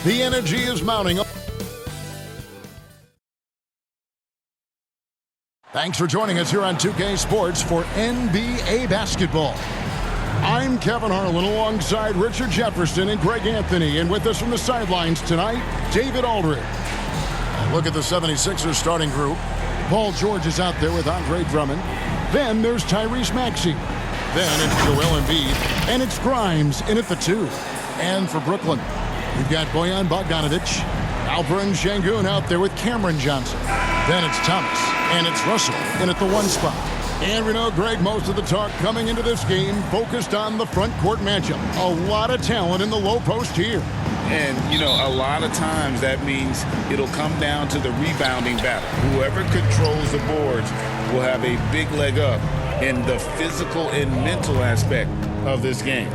The energy is mounting. Thanks for joining us here on 2K Sports for NBA basketball. I'm Kevin Harlan alongside Richard Jefferson and Greg Anthony. And with us from the sidelines tonight, David Aldridge. Look at the 76ers starting group. Paul George is out there with Andre Drummond. Then there's Tyrese Maxey. Then it's Joel Embiid. And it's Grimes in at the 2. And for Brooklyn, we've got Bojan Bogdanovic, Alperen Şengün out there with Cameron Johnson. Then it's Thomas, and it's Russell in at the 1 spot. And we know, Greg, most of the talk coming into this game focused on the front court matchup. A lot of talent in the low post here. And, you know, a lot of times that means it'll come down to the rebounding battle. Whoever controls the boards will have a big leg up in the physical and mental aspect of this game.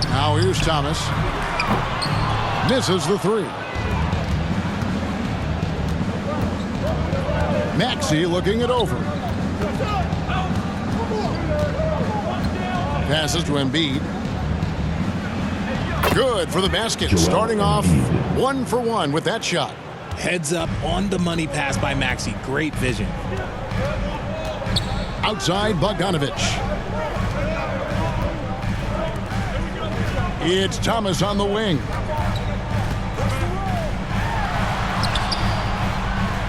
Now here's Thomas. Misses the 3. Maxey looking it over. Passes to Embiid. Good for the basket. Starting off 1 for 1 with that shot. Heads up on the money pass by Maxey. Great vision. Outside Bogdanovic. It's Thomas on the wing.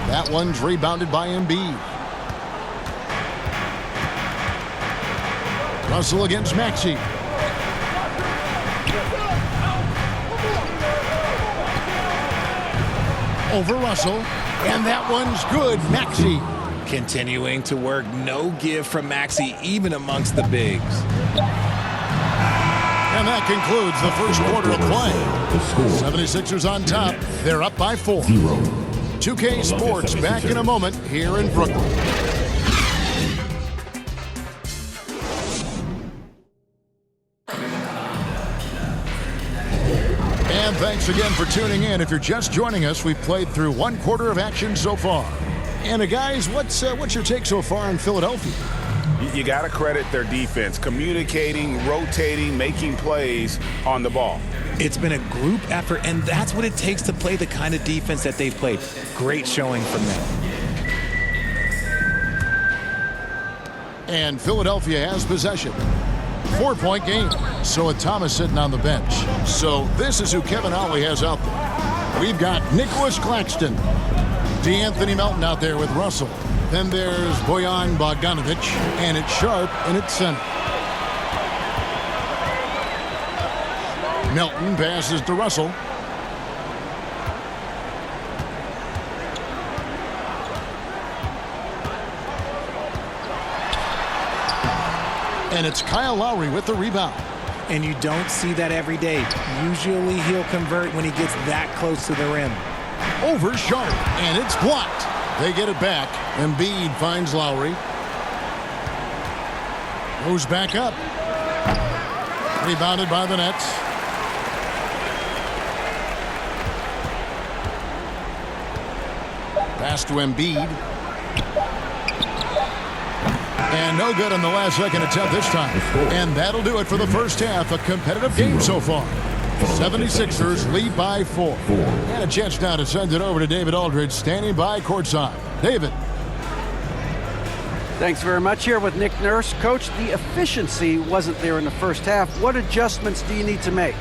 That one's rebounded by Embiid. Russell against Maxey. Over Russell. And that one's good. Maxey. Continuing to work. No give from Maxey, even amongst the bigs. And that concludes the first quarter of play. 76ers on top. They're up by 4. 2K Sports back in a moment here in Brooklyn. And thanks again for tuning in. If you're just joining us, we've played through 1 quarter of action so far. And guys, what's your take so far on Philadelphia? You got to credit their defense, communicating, rotating, making plays on the ball. It's been a group effort, and that's what it takes to play the kind of defense that they've played. Great showing from them. And Philadelphia has possession. 4-point game. So with Thomas sitting on the bench. So this is who Kevin Ollie has out there. We've got Nicholas Claxton. DeAnthony Melton out there with Russell. Then there's Bojan Bogdanovic, and it's Sharp in its center. Melton passes to Russell. And it's Kyle Lowry with the rebound. And you don't see that every day. Usually he'll convert when he gets that close to the rim. Over Sharp, and it's blocked. They get it back. Embiid finds Lowry. Goes back up. Rebounded by the Nets. Pass to Embiid. And no good on the last second attempt this time. And that'll do it for the first half. A competitive game so far. 76ers lead by 4. And a chance now to send it over to David Aldridge, standing by courtside. David. Thanks very much. Here with Nick Nurse. Coach, the efficiency wasn't there in the first half. What adjustments do you need to make?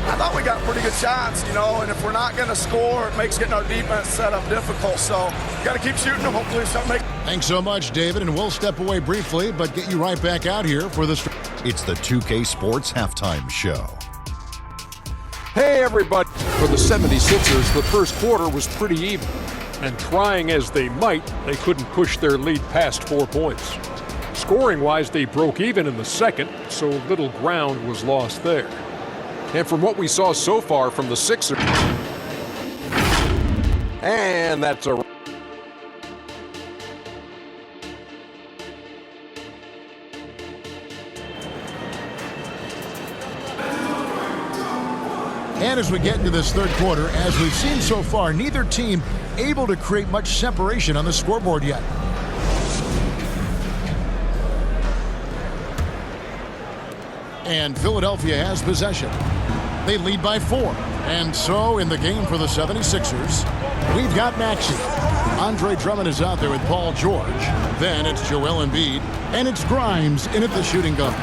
I thought we got pretty good shots, you know, and if we're not going to score, it makes getting our defense set up difficult. So we got to keep shooting them. Hopefully something makes. Thanks so much, David, and we'll step away briefly, but get you right back out here for the. It's the 2K Sports Halftime Show. Hey, everybody. For the 76ers, the first quarter was pretty even. And trying as they might, they couldn't push their lead past 4 points. Scoring-wise, they broke even in the second, so little ground was lost there. And from what we saw so far from the Sixers, and that's a And as we get into this third quarter, as we've seen so far, neither team able to create much separation on the scoreboard yet. And Philadelphia has possession. They lead by 4. And so in the game for the 76ers, we've got Maxey. Andre Drummond is out there with Paul George. Then it's Joel Embiid. And it's Grimes in at the shooting guard.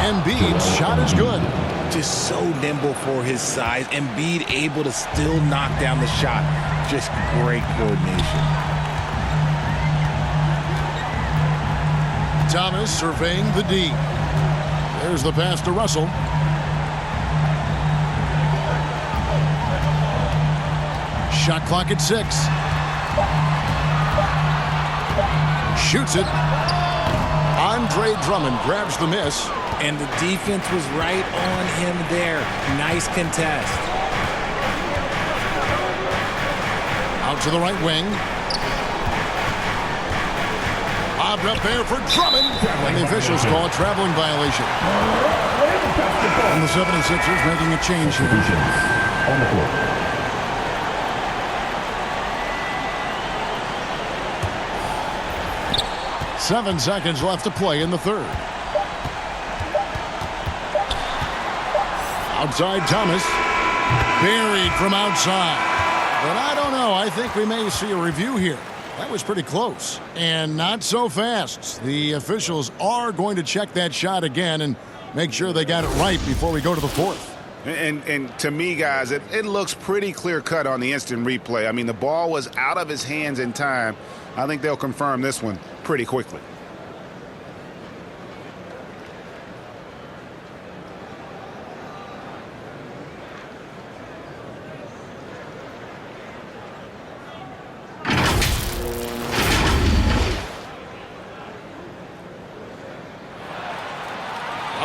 Embiid's shot is good. Just so nimble for his size. Embiid able to still knock down the shot. Just great coordination. Thomas surveying the D. There's the pass to Russell. Shot clock at 6. Shoots it. Andre Drummond grabs the miss. And the defense was right on him there. Nice contest. Out to the right wing. Bobbed up there for Drummond. And the officials call a traveling violation. And the 76ers making a change here. On the floor. 7 seconds left to play in the third. Outside Thomas. Buried from outside. But I don't know. I think we may see a review here. That was pretty close. And not so fast. The officials are going to check that shot again and make sure they got it right before we go to the fourth. And to me, guys, it looks pretty clear-cut on the instant replay. I mean, the ball was out of his hands in time. I think they'll confirm this one pretty quickly.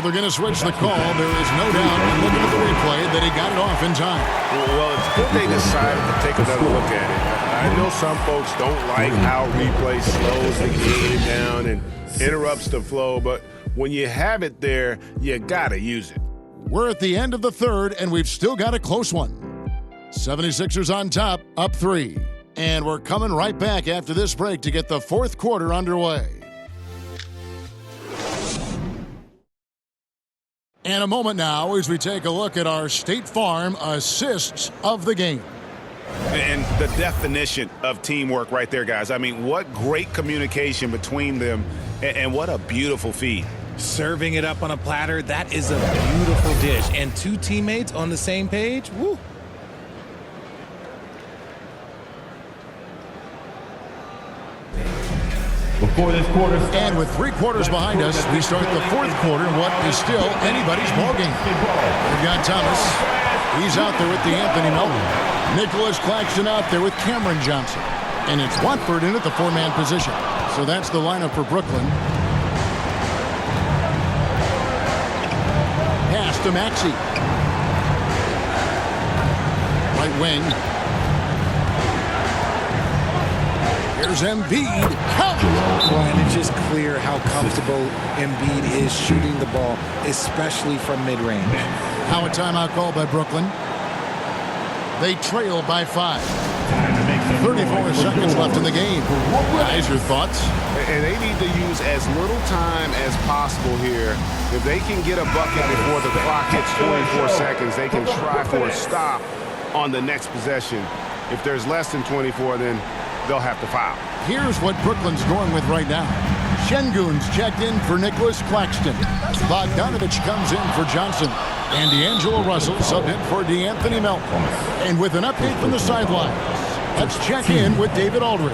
They're going to switch the call. There is no doubt, looking at the replay, that he got it off in time. Well, it's good they decided to take another look at it. I know some folks don't like how replay slows the game down and interrupts the flow, but when you have it there, you got to use it. We're at the end of the third, and we've still got a close one. 76ers on top, up 3. And we're coming right back after this break to get the fourth quarter underway. And a moment now as we take a look at our State Farm assists of the game. And the definition of teamwork right there, guys. I mean, what great communication between them, and what a beautiful feed. Serving it up on a platter, that is a beautiful dish. And 2 teammates on the same page, woo. Before this quarter starts, and with 3 quarters behind us, we start the fourth quarter in what is still anybody's ballgame. We've got Thomas. He's out there with the Anthony Melton. Nicholas Claxton out there with Cameron Johnson. And it's Watford in at the 4-man position. So that's the lineup for Brooklyn. Pass to Maxey. Right wing. Here's Embiid. And it's just clear how comfortable Embiid is shooting the ball, especially from mid-range. Now a timeout called by Brooklyn. They trail by 5. 34 seconds left in the game. Guys, your thoughts? And they need to use as little time as possible here. If they can get a bucket before the clock hits 24 seconds, they can try for a stop on the next possession. If there's less than 24, then they'll have to foul. Here's what Brooklyn's going with right now. Şengün's checked in for Nicholas Claxton. Bogdanovich comes in for Johnson. And D'Angelo Russell subbed in for DeAnthony Melton. And with an update from the sidelines, let's check in with David Aldridge.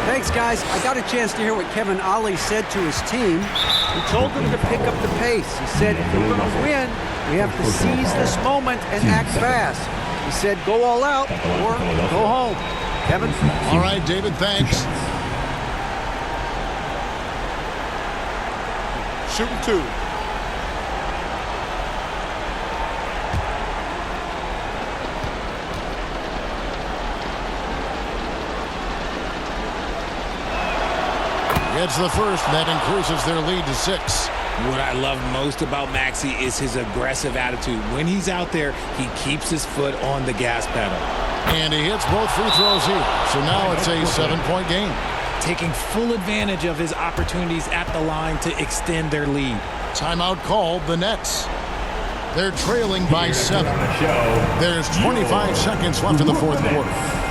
Thanks, guys. I got a chance to hear what Kevin Ollie said to his team. He told them to pick up the pace. He said, if we're going to win, we have to seize this moment and act fast. He said, go all out or go home. Kevin? All right, David, thanks. Shooting 2. It's the first, and that increases their lead to 6. What I love most about Maxey is his aggressive attitude. When he's out there, he keeps his foot on the gas pedal. And he hits both free throws here. So now it's a 7-point game. Taking full advantage of his opportunities at the line to extend their lead. Timeout called, the Nets. They're trailing by 7. There's 25 seconds left in the fourth quarter.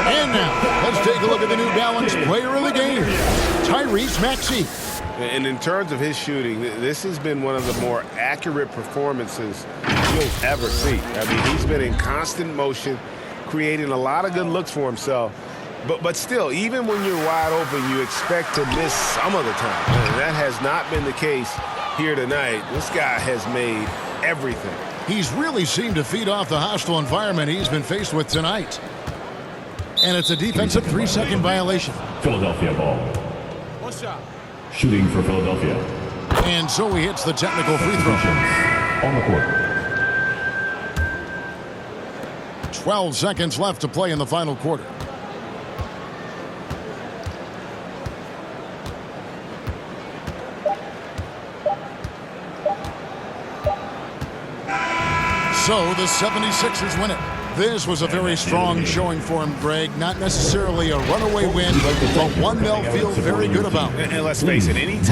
And now, let's take a look at the New Balance player of the game, Tyrese Maxey. And in terms of his shooting, this has been one of the more accurate performances you'll ever see. I mean, he's been in constant motion, creating a lot of good looks for himself. But still, even when you're wide open, you expect to miss some of the time. And that has not been the case here tonight. This guy has made everything. He's really seemed to feed off the hostile environment he's been faced with tonight. And it's a defensive 3-second violation. Philadelphia ball. Shooting for Philadelphia. And so he hits the technical free throw. On the court. 12 seconds left to play in the final quarter. So the 76ers win it. This was a very strong showing for him, Greg. Not necessarily a runaway win, but one they'll feel very good about. And let's face it, any time